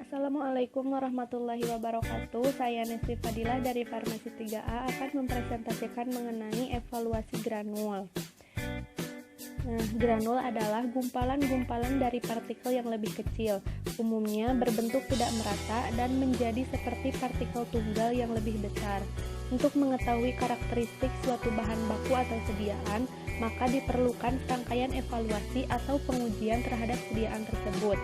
Assalamualaikum warahmatullahi wabarakatuh. Saya Nesti Fadilah dari Farmasi 3A akan mempresentasikan mengenai evaluasi granul. Granul adalah gumpalan-gumpalan dari partikel yang lebih kecil, umumnya berbentuk tidak merata dan menjadi seperti partikel tunggal yang lebih besar. Untuk mengetahui karakteristik suatu bahan baku atau sediaan, maka diperlukan rangkaian evaluasi atau pengujian terhadap sediaan tersebut.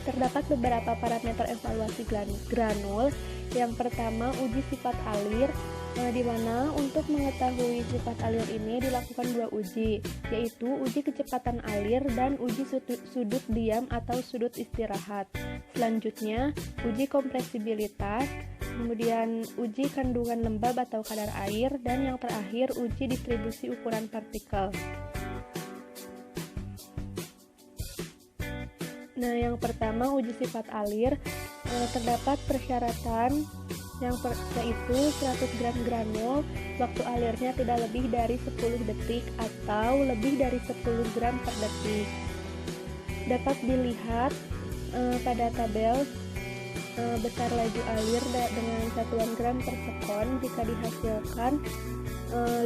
Terdapat beberapa parameter evaluasi granul. Yang pertama, uji sifat alir, di mana untuk mengetahui sifat alir ini dilakukan dua uji, yaitu uji kecepatan alir dan uji sudut diam atau sudut istirahat. Selanjutnya, uji kompresibilitas, kemudian uji kandungan lembab atau kadar air, dan yang terakhir uji distribusi ukuran partikel. Yang pertama, uji sifat alir. Terdapat persyaratan yaitu 100 gram granul, waktu alirnya tidak lebih dari 10 detik atau lebih dari 10 gram per detik. Dapat dilihat pada tabel besar laju alir dengan satuan gram per sekon. Jika dihasilkan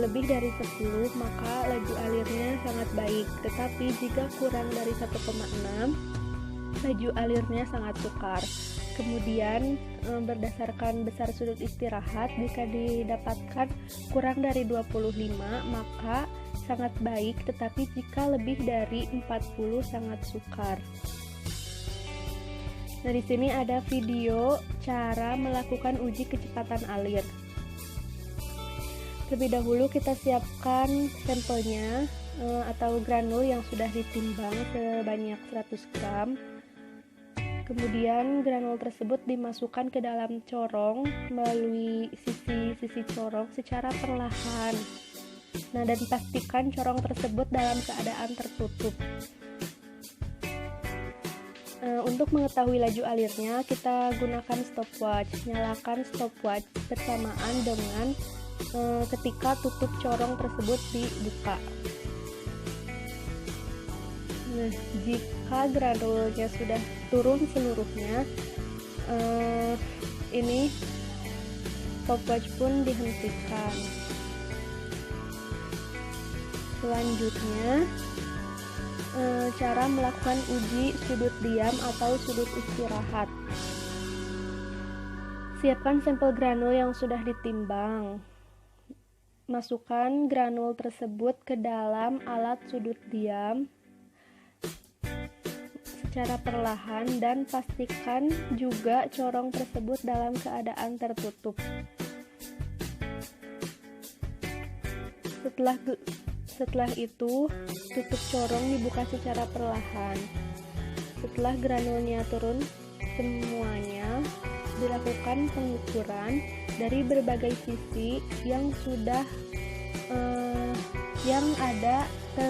lebih dari 10, maka laju alirnya sangat baik. Tetapi jika kurang dari 1,6, laju alirnya sangat sukar. Kemudian berdasarkan besar sudut istirahat, jika didapatkan kurang dari 25 maka sangat baik, tetapi jika lebih dari 40 sangat sukar. Di sini ada video cara melakukan uji kecepatan alir. Terlebih dahulu kita siapkan sampelnya atau granul yang sudah ditimbang sebanyak 100 gram. Kemudian granul tersebut dimasukkan ke dalam corong melalui sisi corong secara perlahan. Dan pastikan corong tersebut dalam keadaan tertutup. Untuk mengetahui laju alirnya, kita gunakan stopwatch. Nyalakan stopwatch bersamaan dengan ketika tutup corong tersebut dibuka. Jika granulnya sudah turun seluruhnya, ini stopwatch pun dihentikan. Selanjutnya, cara melakukan uji sudut diam atau sudut istirahat. Siapkan sampel granul yang sudah ditimbang. Masukkan granul tersebut ke dalam alat sudut diam secara perlahan dan pastikan juga corong tersebut dalam keadaan tertutup. Setelah itu, tutup corong dibuka secara perlahan. Setelah granulnya turun semuanya, dilakukan pengukuran dari berbagai sisi yang sudah yang ada ke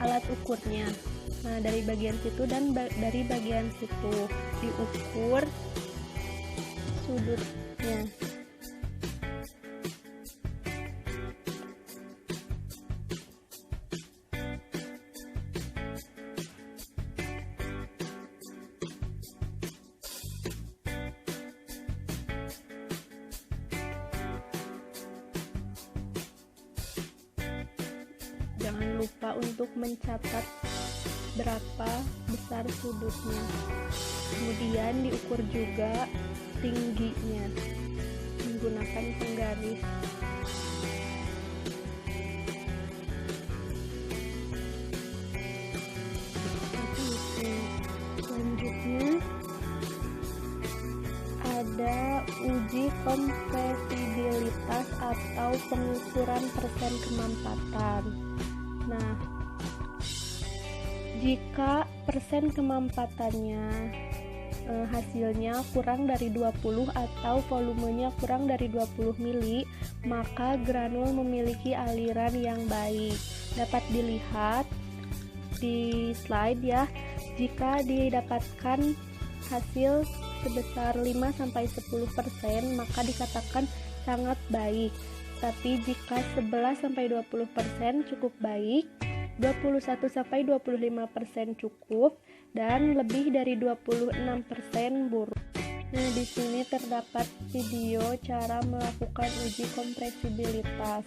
alat ukurnya. Dari bagian situ dan dari bagian situ diukur sudutnya. Jangan lupa untuk mencatat berapa besar sudutnya. Kemudian diukur juga tingginya menggunakan penggaris. Selanjutnya ada uji kompresibilitas atau pengukuran persen kemampatan. Jika persen kemampatannya hasilnya kurang dari 20 atau volumenya kurang dari 20 mili, maka granul memiliki aliran yang baik. Dapat dilihat di slide ya. Jika didapatkan hasil sebesar 5-10%, maka dikatakan sangat baik. Tapi jika 11-20% cukup baik, 21-25% cukup, dan lebih dari 26% buruk. Nah, di sini terdapat video cara melakukan uji kompresibilitas.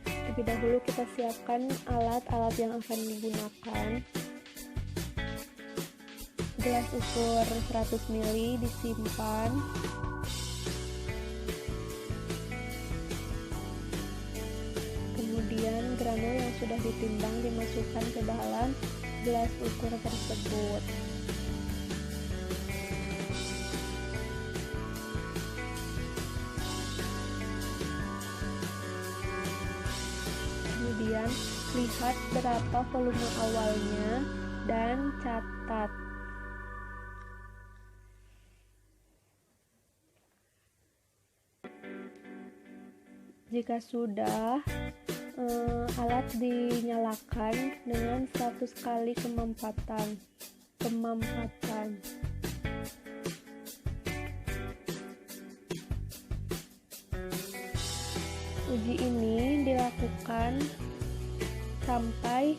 Terlebih dahulu kita siapkan alat-alat yang akan digunakan. Gelas ukur 100 ml disimpan. Kemudian granul yang sudah ditimbang dimasukkan ke dalam gelas ukur tersebut. Kemudian lihat berapa volume awalnya dan catat. Jika sudah, alat dinyalakan dengan 100 kali kemampatan. Uji ini dilakukan sampai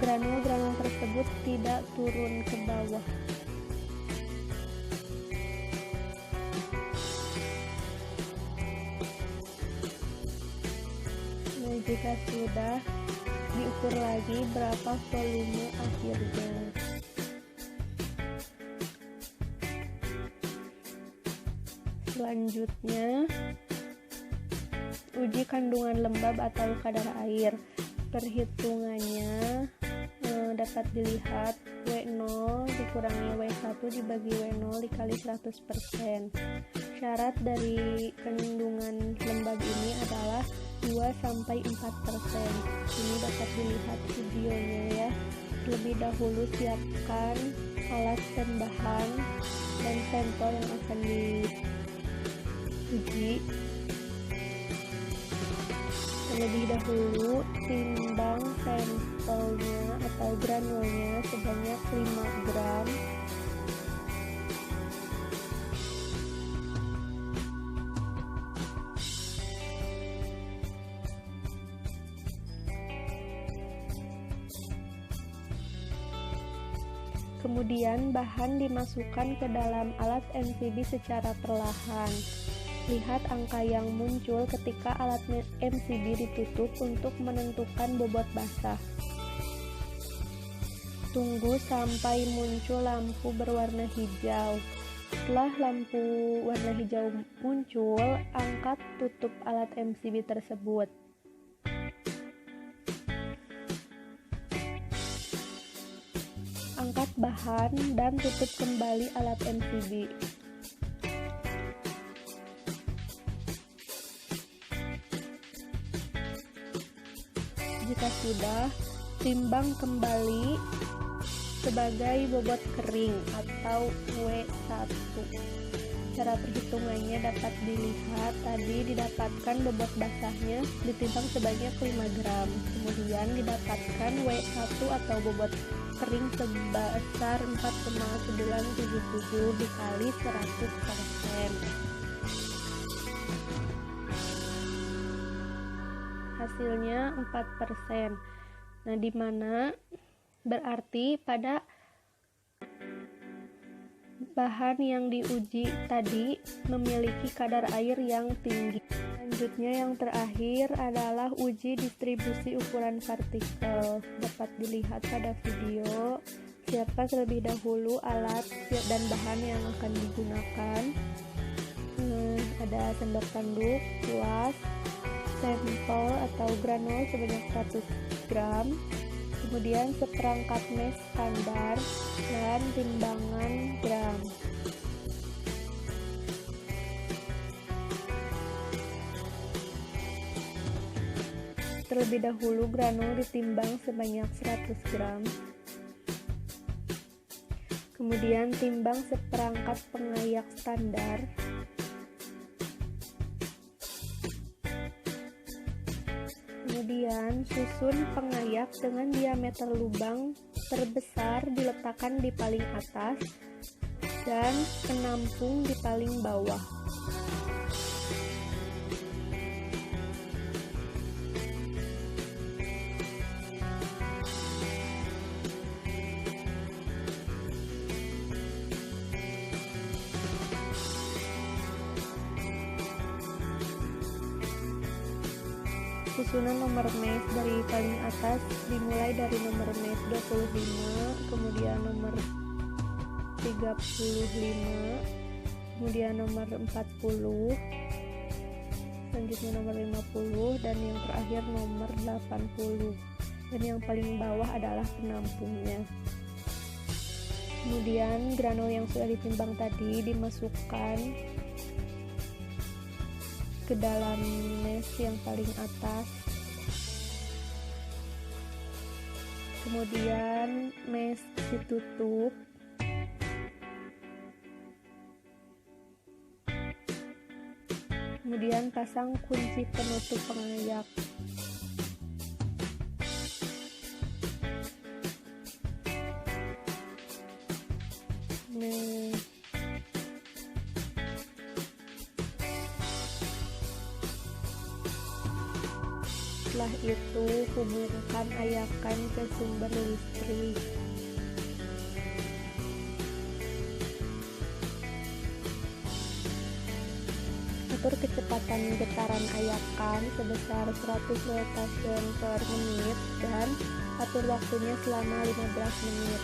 granul-granul tersebut tidak turun ke bawah. Nah, jika sudah, diukur lagi berapa volume akhirnya. Selanjutnya, uji kandungan lembab atau kadar air. Perhitungannya dapat dilihat W0 dikurangi W1 dibagi W0 dikali 100%. Syarat dari kandungan lembab ini adalah 2-4%. Ini dapat dilihat videonya ya. Terlebih dahulu siapkan alat dan bahan dan sampel yang akan diuji. Terlebih dahulu timbang sampelnya atau granulnya sebanyak 5 gram. Kemudian bahan dimasukkan ke dalam alat MCB secara perlahan. Lihat angka yang muncul ketika alat MCB ditutup untuk menentukan bobot basah. Tunggu sampai muncul lampu berwarna hijau. Setelah lampu warna hijau muncul, angkat tutup alat MCB tersebut. Angkat bahan dan tutup kembali alat MCB. Jika sudah, timbang kembali sebagai bobot kering atau W1. Cara perhitungannya dapat dilihat, tadi didapatkan bobot basahnya ditimbang sebanyak 5 gram. Kemudian didapatkan W1 atau bobot kering sebesar 4,977 dikali 100%. Hasilnya 4%. Nah, di mana berarti pada bahan yang diuji tadi memiliki kadar air yang tinggi. Selanjutnya yang terakhir adalah uji distribusi ukuran partikel. Dapat dilihat pada video. Siapkan terlebih dahulu alat dan bahan yang akan digunakan. Ada sendok tanduk, kuas, sampel atau granul sebanyak 100 gram, kemudian seperangkat mes standar dan timbangan gram. Terlebih dahulu granul ditimbang sebanyak 100 gram. Kemudian timbang seperangkat pengayak standar. Kemudian susun pengayak dengan diameter lubang terbesar diletakkan di paling atas dan penampung di paling bawah. Susunan nomor mesh dari paling atas dimulai dari nomor mesh 25, kemudian nomor 35, kemudian nomor 40, selanjutnya nomor 50, dan yang terakhir nomor 80. Dan yang paling bawah adalah penampungnya. Kemudian granul yang sudah ditimbang tadi dimasukkan ke dalam mesh yang paling atas. Kemudian mesh ditutup. Kemudian pasang kunci penutup pengayak. Setelah itu hubungkan ayakan ke sumber listrik. Atur kecepatan getaran ayakan sebesar 100 voltasion per menit dan atur waktunya selama 15 menit.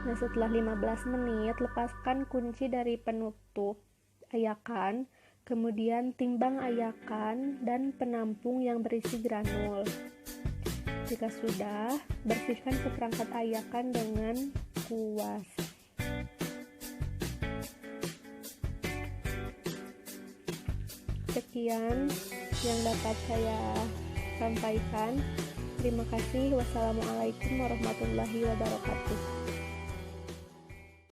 Nah, setelah 15 menit, lepaskan kunci dari penutup ayakan, kemudian timbang ayakan dan penampung yang berisi granul. Jika sudah, bersihkan seperangkat ayakan dengan kuas. Sekian yang dapat saya sampaikan. Terima kasih. Wassalamualaikum warahmatullahi wabarakatuh.